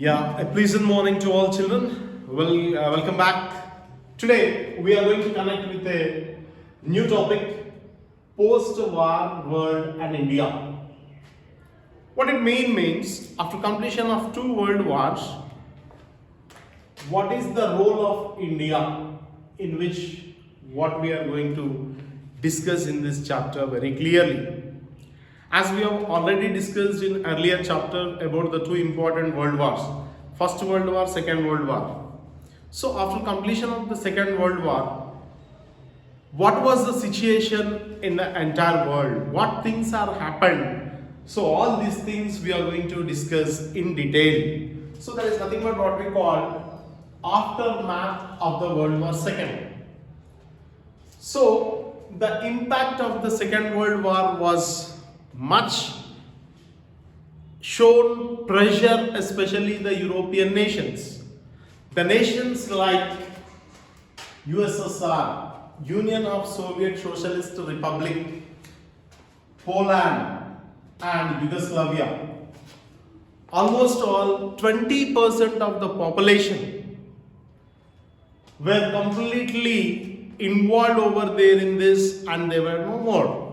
A pleasant morning to all children. Welcome back. Today we are going to connect with a new topic: post-war world and India. What it means after completion of two world wars, what is the role of India, in which what we are going to discuss in this chapter very clearly. As we have already discussed in earlier chapter about the two important world wars, First World War, Second World War. So after completion of the Second World War, what was the situation in the entire world? What things are happened? So all these things we are going to discuss in detail. So there is nothing but what we call aftermath of the World War II. So the impact of the Second World War was much shown pressure, especially the European nations. The nations like USSR, Union of Soviet Socialist Republic, Poland and Yugoslavia. Almost all 20% of the population were completely involved over there in this, and they were no more.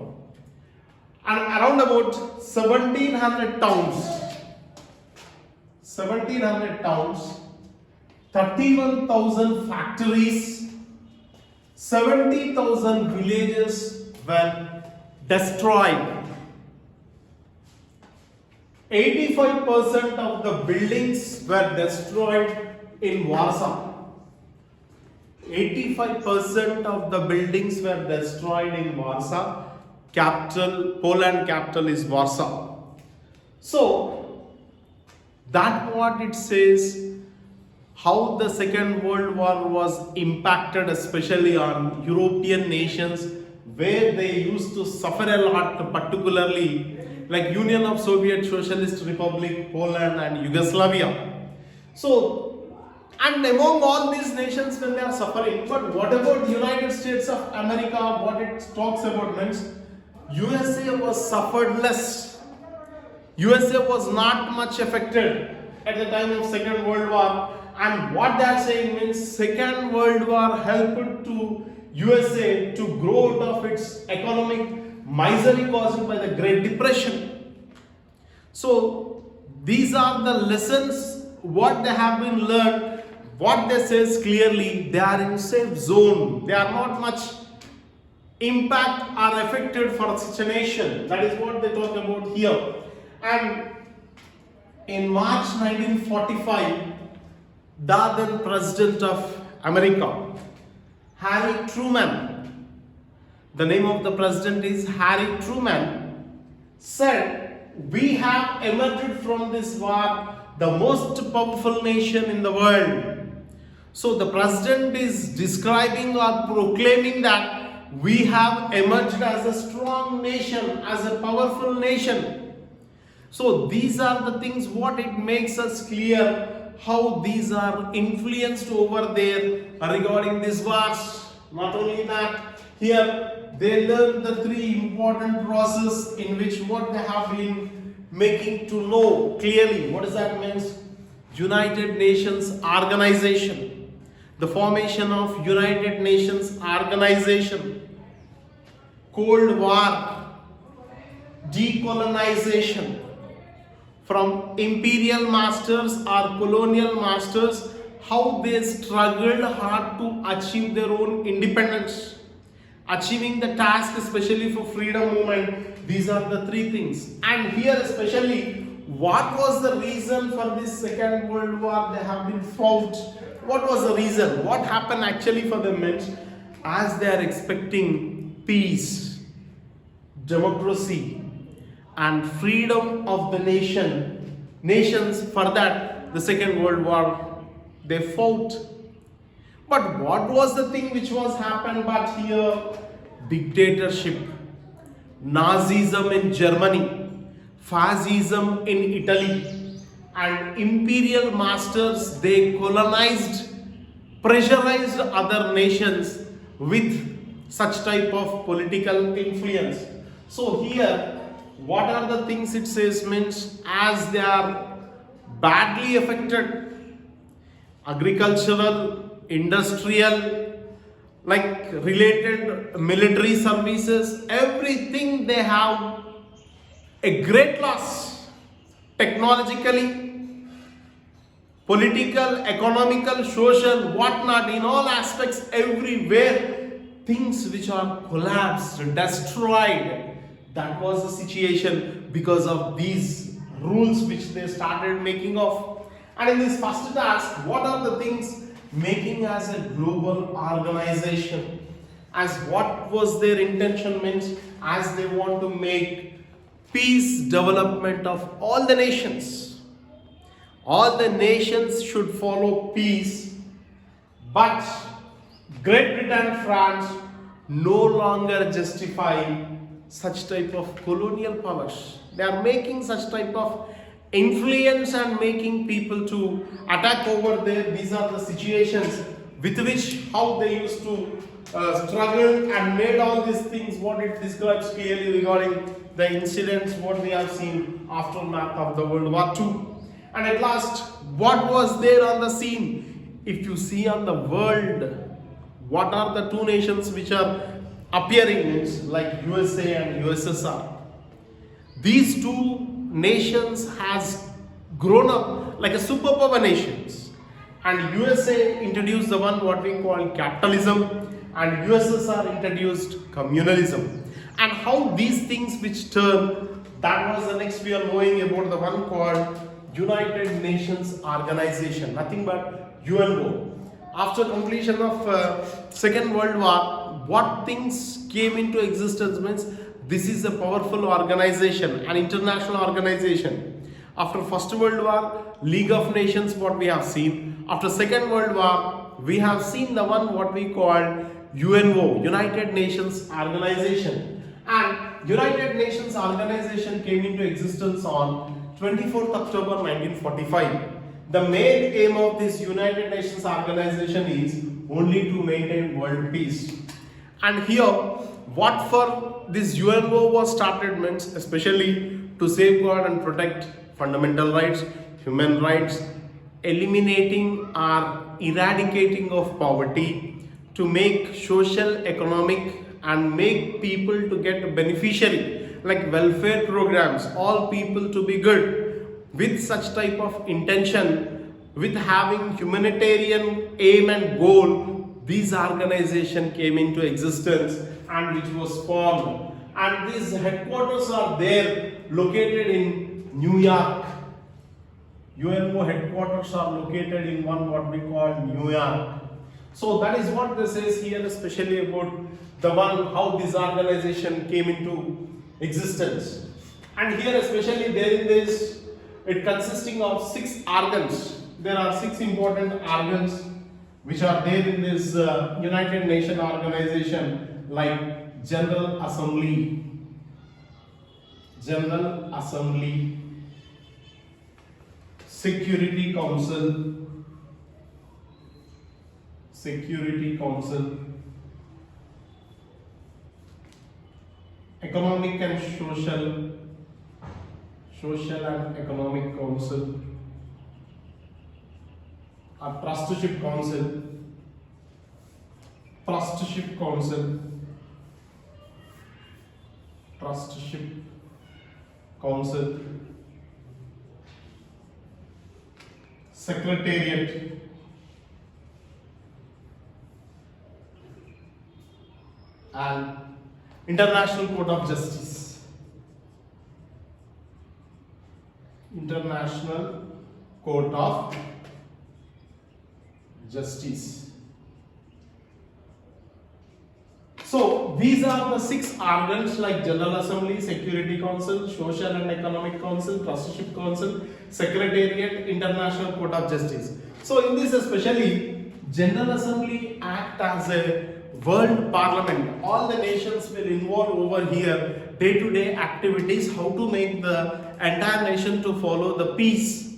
And around about 1700 towns, 31,000 factories, 70,000 villages were destroyed. 85% of the buildings were destroyed in Warsaw. 85% of the buildings were destroyed in Warsaw. Poland capital is Warsaw. So that what it says, how the Second World War was impacted, especially on European nations, where they used to suffer a lot, particularly like Union of Soviet Socialist Republic, Poland and Yugoslavia. So, and among all these nations when they are suffering, but what about United States of America? What it talks about means USA was suffered less. USA was not much affected at the time of Second World War, and what they are saying means Second World War helped to USA to grow out of its economic misery caused by the Great Depression. So these are the lessons what they have been learned. What they says clearly, they are in safe zone. They are not much impact are affected for such a nation. That is what they talk about here. And in March 1945, the then President of America, Harry Truman, the name of the president is Harry Truman, said, "We have emerged from this war the most powerful nation in the world." So the president is describing or proclaiming that we have emerged as a strong nation, as a powerful nation. So these are the things what it makes us clear how these are influenced over there regarding these wars. Not only that, here they learn the three important process in which what they have been making to know clearly. What does that mean? United Nations Organization. The formation of United Nations Organization, Cold War, decolonization from imperial masters or colonial masters, how they struggled hard to achieve their own independence, achieving the task especially for freedom movement. These are the three things. And here especially, what was the reason for this Second World War? They have been fought. What was the reason? What happened actually for them means, as they are expecting peace, democracy and freedom of the nations, for that the Second World War they fought. But what was the thing which was happened but here? Dictatorship, Nazism in Germany, fascism in Italy, and imperial masters, they colonized, pressurized other nations with such type of political influence. So here, what are the things it says means, as they are badly affected. Agricultural, industrial, like related military services, everything they have a great loss. Technologically, political, economical, social, whatnot, in all aspects, everywhere, things which are collapsed, destroyed. That was the situation because of these rules which they started making of. And in this first task, what are the things making as a global organization? As what was their intention means, as they want to make peace development of all the nations. All the nations should follow peace, but Great Britain, France no longer justify such type of colonial powers. They are making such type of influence and making people to attack over there. These are the situations with which how they used to struggle and made all these things, what it describes clearly regarding the incidents what we have seen aftermath of the World War II. And at last, what was there on the scene? If you see on the world, what are the two nations which are appearing, it's like USA and USSR. These two nations has grown up like a superpower nations, and USA introduced the one what we call capitalism, and USSR introduced communalism. And how these things which turn, that was the next we are knowing about the one called United Nations Organization, nothing but UNO. After completion of Second World War, what things came into existence means this is a powerful organization, an international organization. After First World War, League of Nations what we have seen. After Second World War, we have seen the one what we call UNO, United Nations Organization. And United Nations Organization came into existence on 24th October 1945. The main aim of this United Nations Organization is only to maintain world peace. And here, what for this UNO was started means especially to safeguard and protect fundamental rights, human rights, eliminating or eradicating of poverty, to make social, economic and make people to get beneficiary, like welfare programs, all people to be good. With such type of intention, with having humanitarian aim and goal, these organization came into existence and which was formed. And these headquarters are there located in New York. UNO headquarters are located in one what we call New York. So that is what this says here, especially about the one how this organization came into existence. And here especially there is this, it consisting of 6 organs. There are 6 important organs which are there in this United Nations organization, like General Assembly, Security Council, Economic and Social and Economic Council, a Trustship Council, Secretariat, and International Court of Justice. International Court of Justice. So these are the 6 organs like General Assembly, Security Council, Social and Economic Council, Trustship Council, Secretariat, International Court of Justice. So in this especially, General Assembly act as a world parliament. All the nations will involve over here day-to-day activities, how to make the entire nation to follow the peace,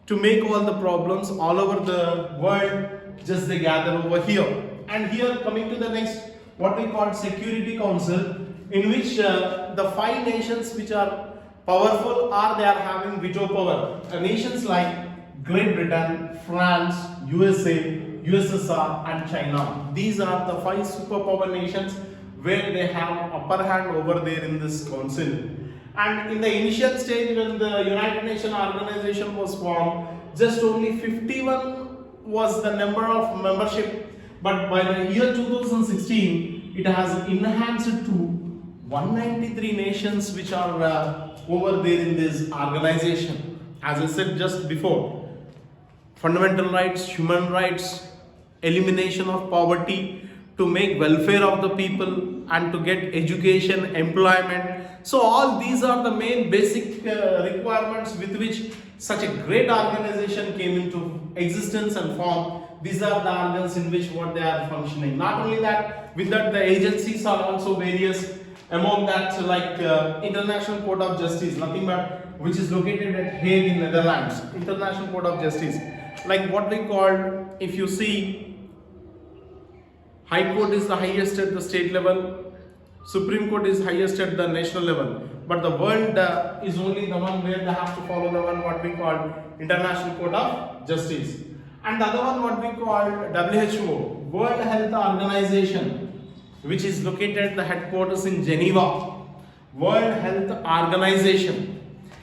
to make all the problems all over the world, just they gather over here. And here coming to the next, what we call Security Council, in which the 5 nations which are powerful or they are having veto power. Nations like Great Britain, France, USA, USSR and China. These are the 5 superpower nations where they have upper hand over there in this council. And in the initial stage when the United Nations organization was formed, just only 51 was the number of membership, but by the year 2016 it has enhanced to 193 nations which are over there in this organization. As I said just before, fundamental rights, human rights, elimination of poverty, to make welfare of the people and to get education, employment. So all these are the main basic requirements with which such a great organization came into existence and form. These are the organs in which what they are functioning. Not only that, with that the agencies are also various. Among that, like International Court of Justice, nothing but which is located at Hague in Netherlands. International Court of Justice, like what we call, if you see, High Court is the highest at the state level, Supreme Court is highest at the national level, but the world is only the one where they have to follow the one what we call International Court of Justice. And the other one what we call WHO, World Health Organization, which is located at the headquarters in Geneva. World Health Organization.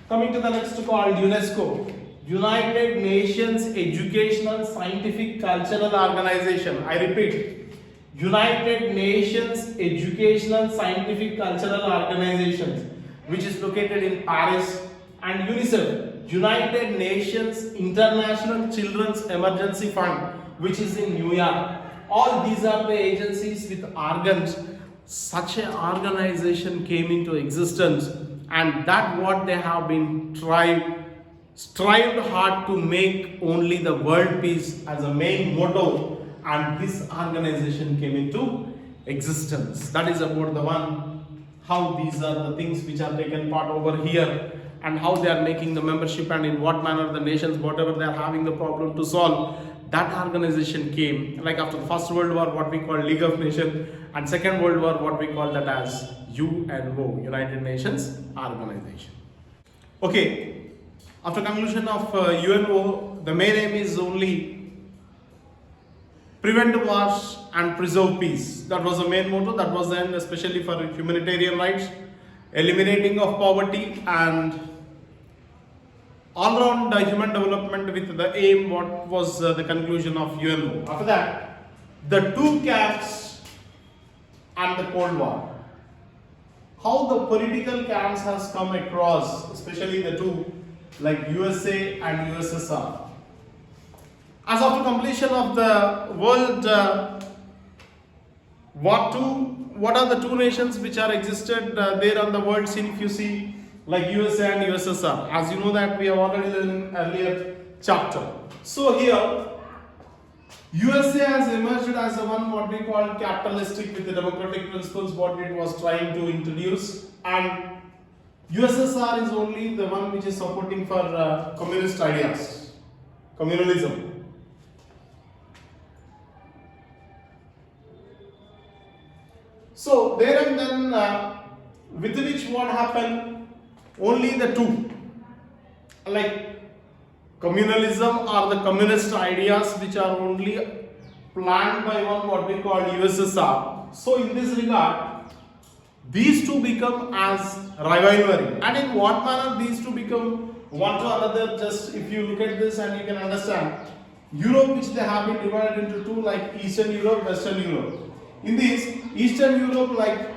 Coming to the next called UNESCO, United Nations Educational, Scientific, Cultural Organization. I repeat, United Nations Educational, Scientific, Cultural Organizations, which is located in Paris. And UNICEF, United Nations International Children's Emergency Fund, which is in New York. All these are the agencies with organs. Such an organization came into existence, and that what they have been strived hard to make only the world peace as a main motto, and this organization came into existence. That is about the one, how these are the things which are taken part over here, and how they are making the membership, and in what manner the nations, whatever they are having the problem to solve, that organization came. Like after the First World War, what we call League of Nations, and Second World War, what we call that as UNO, United Nations Organization. Okay, after conclusion of UNO, the main aim is only prevent wars and preserve peace. That was the main motto. That was then especially for humanitarian rights, eliminating of poverty, and all-round human development with the aim. What was the conclusion of UNO? After that, the two camps and the Cold War. How the political camps has come across, especially the two, like USA and USSR. As of the completion of the World War II, what are the two nations which are existed there on the world scene? If you see, like USA and USSR, as you know that we have already learned in earlier chapter. So here, USA has emerged as the one what we call capitalistic with the democratic principles what it was trying to introduce, and USSR is only the one which is supporting for communist ideas, communalism. So there and then with which what happened, only the two, like communalism or the communist ideas which are only planned by one what we call USSR. So in this regard, these two become as rivalry. And in what manner these two become one to another, just if you look at this and you can understand. Europe, which they have been divided into two, like Eastern Europe, Western Europe. In this Eastern Europe, like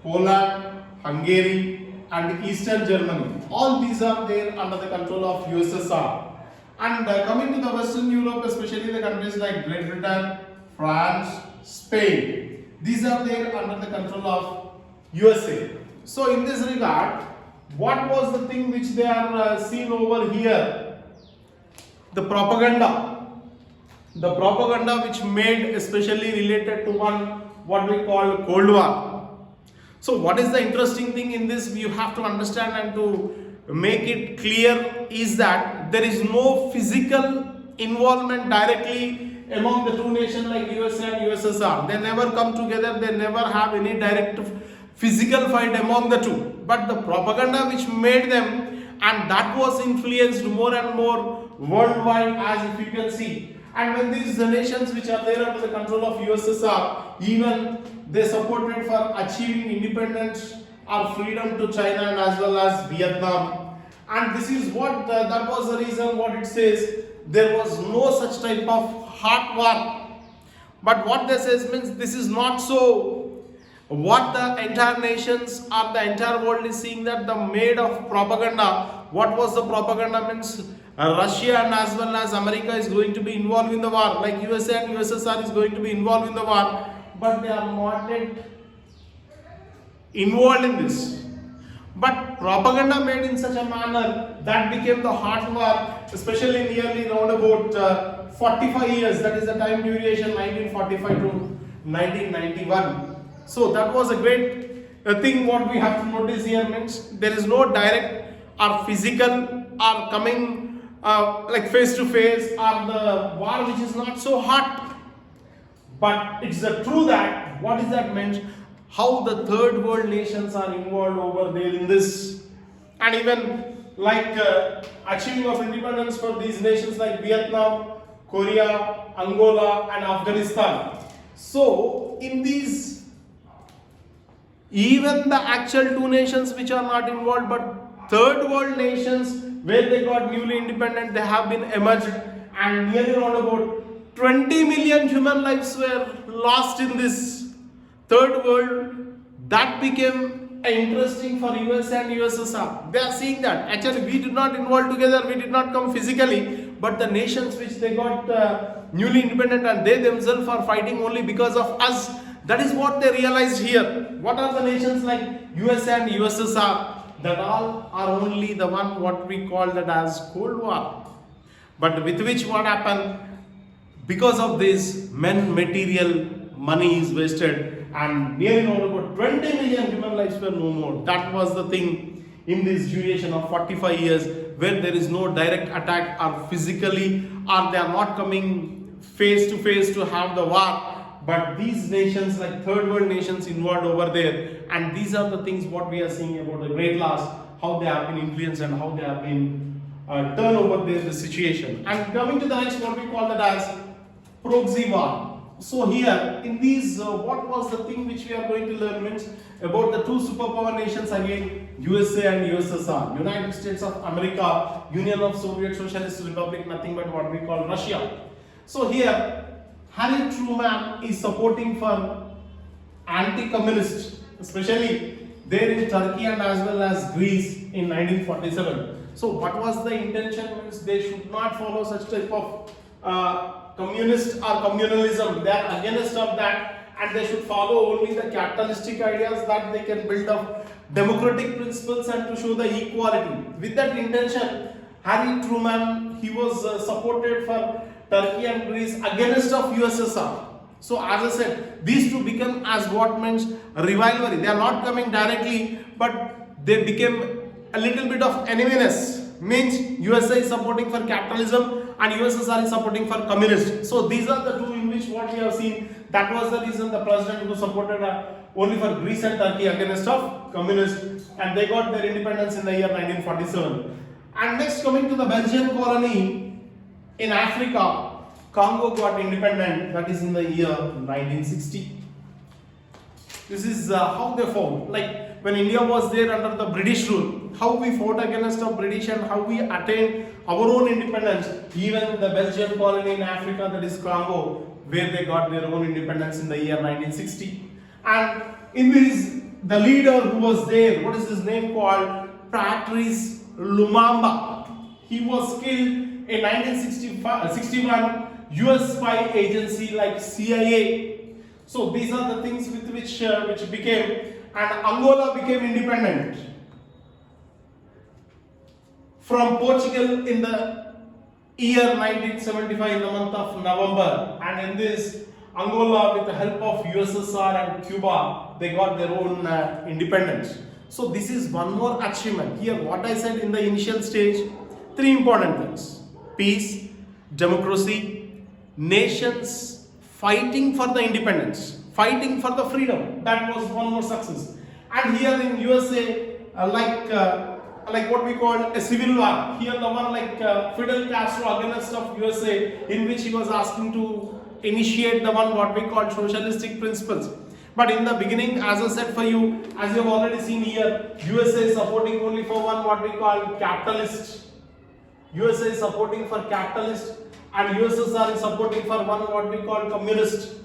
Poland, Hungary and Eastern Germany, all these are there under the control of USSR. And coming to the Western Europe, especially the countries like Great Britain, France, Spain, these are there under the control of USA. So in this regard, what was the thing which they are seen over here? The propaganda. The propaganda which made especially related to one what we call Cold War. So what is the interesting thing in this you have to understand and to make it clear is that there is no physical involvement directly among the two nations like USA and USSR. They never come together, they never have any direct physical fight among the two, but the propaganda which made them, and that was influenced more and more worldwide, as if you can see. And when these nations which are there under the control of USSR, even they supported for achieving independence or freedom to China and as well as Vietnam. And this is what that was the reason what it says, there was no such type of hot war. But what this says means this is not so. What the entire nations or the entire world is seeing, that the made of propaganda. What was the propaganda means? Russia and as well as America is going to be involved in the war, like USA and USSR is going to be involved in the war, but they are not yet involved in this. But propaganda made in such a manner that became the hot war, especially nearly around about 45 years, that is the time duration 1945 to 1991. So that was a great thing what we have to notice here, means there is no direct or physical or coming like face to face, or the war which is not so hot. But it's the true that what is that meant, how the third world nations are involved over there in this, and even like achieving of independence for these nations like Vietnam, Korea, Angola and Afghanistan. So in these, even the actual two nations which are not involved, but third world nations where they got newly independent, they have been emerged, and nearly around about 20 million human lives were lost in this third world. That became interesting for US and USSR. They are seeing that actually we did not involve together, we did not come physically, but the nations which they got newly independent and they themselves are fighting only because of us. That is what they realized here. What are the nations like US and USSR? That all are only the one what we call that as Cold War. But with which what happened? Because of this, material, money is wasted, and nearly about 20 million human lives were no more. That was the thing in this duration of 45 years, where there is no direct attack or physically, or they are not coming face to face to have the war. But these nations like third world nations involved over there, and these are the things what we are seeing about the great loss, how they have been influenced and how they have been turned over there the situation. And coming to the next, what we call that as Proxima. So here in these, what was the thing which we are going to learn means about the two superpower nations again, USA and USSR, United States of America, Union of Soviet Socialist Republic, nothing but what we call Russia. So here Harry Truman is supporting for anti-communist, especially there in Turkey and as well as Greece in 1947. So what was the intention means they should not follow such type of communist or communalism. They are against of that, and they should follow only the capitalistic ideas that they can build up democratic principles and to show the equality. With that intention, Harry Truman, he was supported for Turkey and Greece against of USSR. So as I said, these two become as what means rivalry. They are not coming directly, but they became a little bit of eneminess. Means USA is supporting for capitalism and USSR is supporting for communist. So these are the two in which what we have seen. That was the reason the president who supported only for Greece and Turkey against of communist, and they got their independence in the year 1947. And next, coming to the Belgian colony in Africa, Congo got independent, that is in the year 1960. This is how they fought. Like when India was there under the British rule, how we fought against the British and how we attained our own independence. Even the Belgian colony in Africa, that is Congo, where they got their own independence in the year 1960. And in this, the leader who was there, what is his name called? Patrice Lumumba. He was killed in 1961 US spy agency like CIA. So these are the things with which became, and Angola became independent from Portugal in the year 1975 in the month of November. And in this, Angola, with the help of USSR and Cuba, they got their own independence. So this is one more achievement. Here what I said in the initial stage, three important things: peace, democracy, nations fighting for the independence, fighting for the freedom. That was one more success. And here in USA, like what we call a civil war. Here the one like Fidel Castro against of USA, in which he was asking to initiate the one what we call socialistic principles. But in the beginning, as I said for you, as you have already seen here, USA is supporting only for one what we call capitalist. USA is supporting for capitalist, and USSR is supporting for one what we call communist.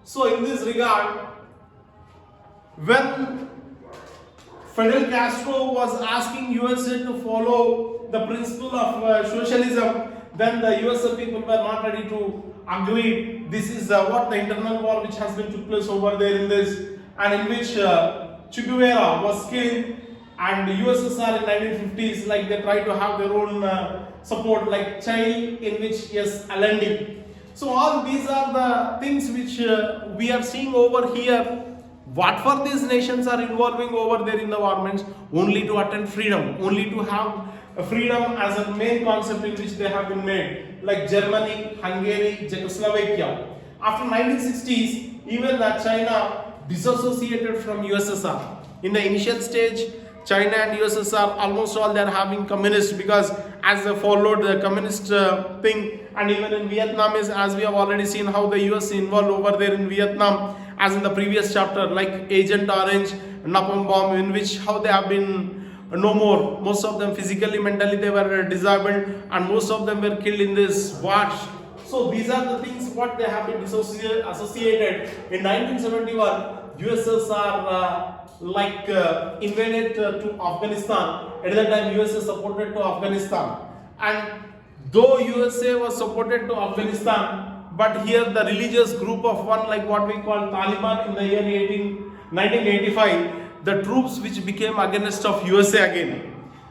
So in this regard, when Fidel Castro was asking USA to follow the principle of socialism, then the USA people were not ready to agree. This is what the internal war which has been took place over there in this, and in which Che Guevara was killed, and the USSR in 1950s, like they tried to have their own support, like Chile, in which yes, Allende. So all these are the things which we are seeing over here. What for these nations are involving over there in the war means only to attain freedom, only to have freedom as a main concept in which they have been made, like Germany, Hungary, Czechoslovakia. After 1960s, even China disassociated from USSR. In the initial stage, China and USSR almost all they are having communist, because as they followed the communist thing, and even in Vietnam, is as we have already seen how the US involved over there in Vietnam, as in the previous chapter, like Agent Orange, napalm bomb, in which how they have been no more. Most of them physically, mentally they were disabled, and most of them were killed in this war. So these are the things what they have been associated. In 1971, USSR invaded to Afghanistan. At that time, USA supported to Afghanistan, and though USA was supported to Afghanistan, but here the religious group of one like what we call Taliban in the year 1985, the troops which became against of USA again.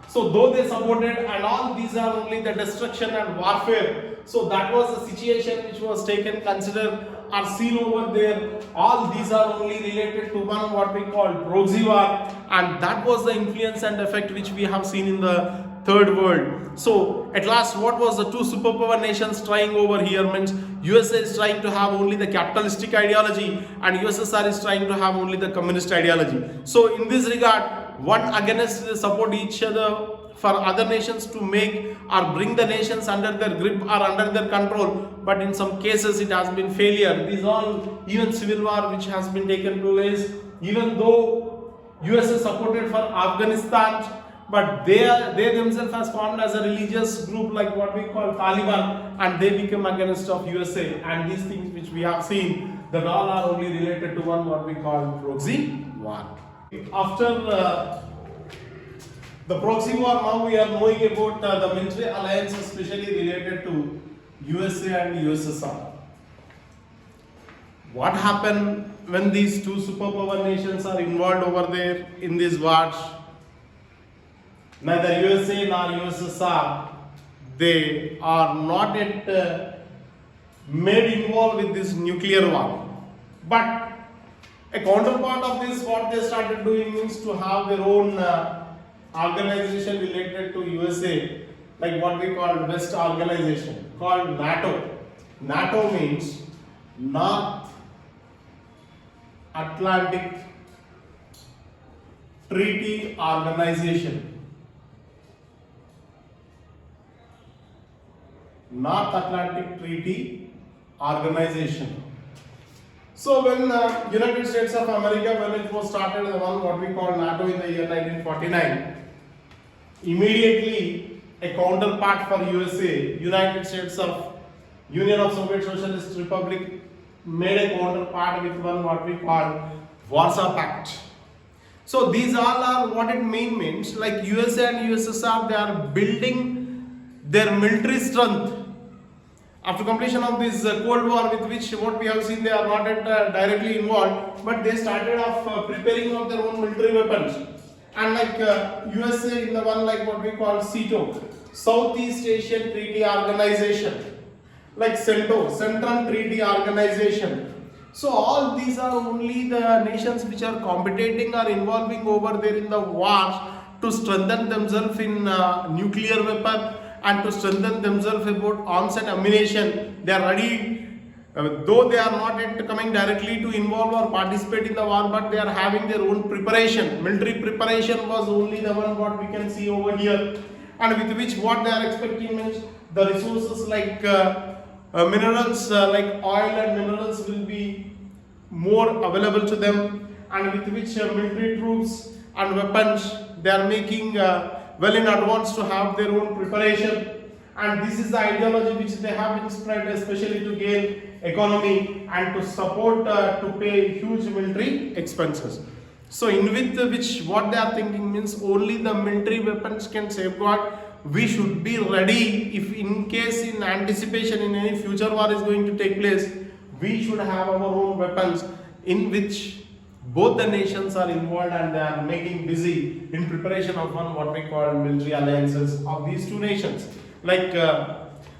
So though they supported, and all these are only the destruction and warfare. So that was the situation which was taken, considered or seen over there. All these are only related to one what we call proxy war, and that was the influence and effect which we have seen in the third world. So at last, what was the two superpower nations trying over here means USA is trying to have only the capitalistic ideology, and USSR is trying to have only the communist ideology. So in this regard, one against support each other for other nations to make or bring the nations under their grip or under their control, but in some cases it has been failure. These all, even civil war which has been taken place, even though USA supported for Afghanistan, but they themselves has formed as a religious group like what we call Taliban, and they become against of USA. And these things which we have seen, that all are only related to one what we call proxy war. After the proxy war, now we are knowing about the military alliance, especially related to USA and USSR. What happened when these two superpower nations are involved over there in these wars? Neither USA nor USSR, they are not yet made involved with this nuclear war. But a counterpart of this, what they started doing means to have their own organization related to USA, like what we call West organization, called NATO. NATO means North Atlantic Treaty Organization. North Atlantic Treaty Organization. So when United States of America, when it was started, the one what we call NATO in the year 1949, immediately a counterpart for USA, United States of Union of Soviet Socialist Republic, made a counterpart with one what we call Warsaw Pact. So these all are what it means, like USA and USSR, they are building their military strength. After completion of this Cold War, with which what we have seen, they are not yet directly involved, but they started off preparing of their own military weapons. And like USA in the one like what we call CETO, Southeast Asian Treaty Organization, like CENTO, Central Treaty Organization. So all these are only the nations which are competing or involving over there in the wars to strengthen themselves in nuclear weapon, and to strengthen themselves about arms and ammunition. They are ready though they are not yet coming directly to involve or participate in the war, but they are having their own preparation. Military preparation was only the one what we can see over here, and with which what they are expecting means the resources like minerals like oil and minerals will be more available to them, and with which military troops and weapons they are making well in advance to have their own preparation. And this is the ideology which they have been spread, especially to gain economy and to support to pay huge military expenses. So in with which what they are thinking means only the military weapons can safeguard. We should be ready if in case in anticipation in any future war is going to take place, we should have our own weapons, in which both the nations are involved and they are making busy in preparation of one what we call military alliances of these two nations. Like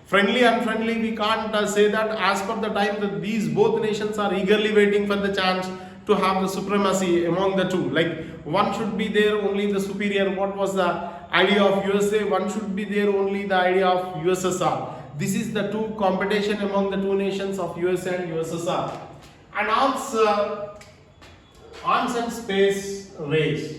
friendly and unfriendly, we can't say that as per the time that these both nations are eagerly waiting for the chance to have the supremacy among the two. Like one should be there only the superior. What was the idea of USA? One should be there only the idea of USSR. This is the two competition among the two nations of USA and USSR. And arms and space race.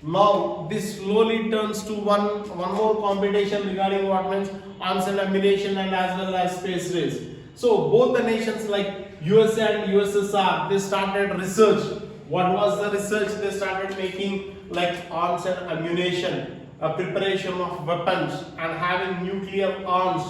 Now this slowly turns to one more competition regarding what means arms and ammunition and as well as space race. So both the nations like USA and USSR, they started research. What was the research? They started making like arms and ammunition, a preparation of weapons and having nuclear arms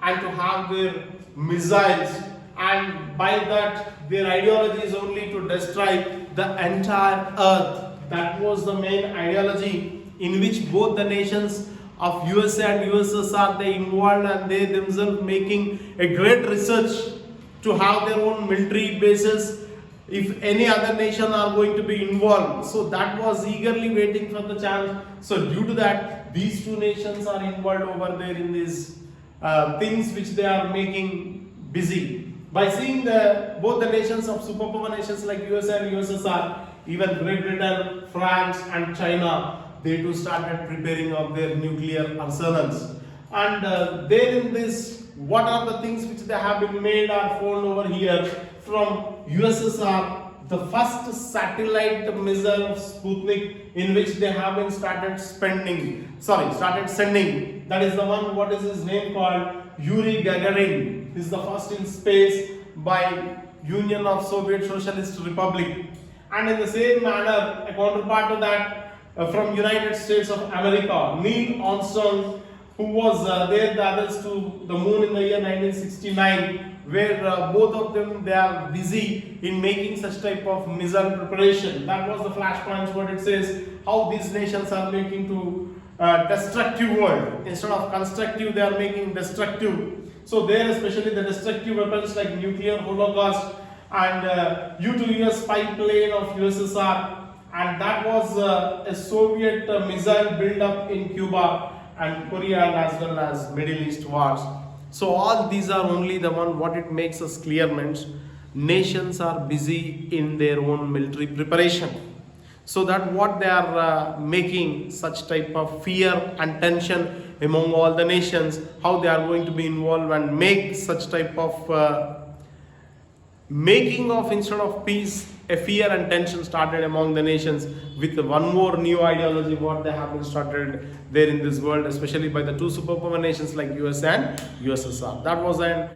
and to have their missiles, and by that their ideology is only to destroy the entire earth. That was the main ideology in which both the nations of USA and USSR they involved, and they themselves making a great research to have their own military bases if any other nation are going to be involved. So that was eagerly waiting for the chance. So due to that, these two nations are involved over there in these things which they are making busy. By seeing both the nations of superpower nations like USA and USSR, even Great Britain, France and China, they too started preparing of their nuclear arsenals. And there in this, what are the things which they have been made are found over here from USSR, the first satellite missile of Sputnik, in which they have been started sending. That is the one, what is his name called? Yuri Gagarin. He is the first in space by Union of Soviet Socialist Republic. And in the same manner, a counterpart to that, from United States of America, Neil Armstrong, who was there the others to the moon in the year 1969, where both of them they are busy in making such type of missile preparation. That was the flashpoints what it says, how these nations are making to destructive world. Instead of constructive, they are making destructive. So there especially the destructive weapons like nuclear holocaust and U-2-US spy plane of USSR, and that was a Soviet missile build up in Cuba and Korea as well as Middle East wars. So all these are only the one what it makes us clear means nations are busy in their own military preparation. So that what they are making such type of fear and tension among all the nations, how they are going to be involved and make such type of making of instead of peace, a fear and tension started among the nations with one more new ideology what they have been started there in this world, especially by the two superpower nations like US and USSR. That was an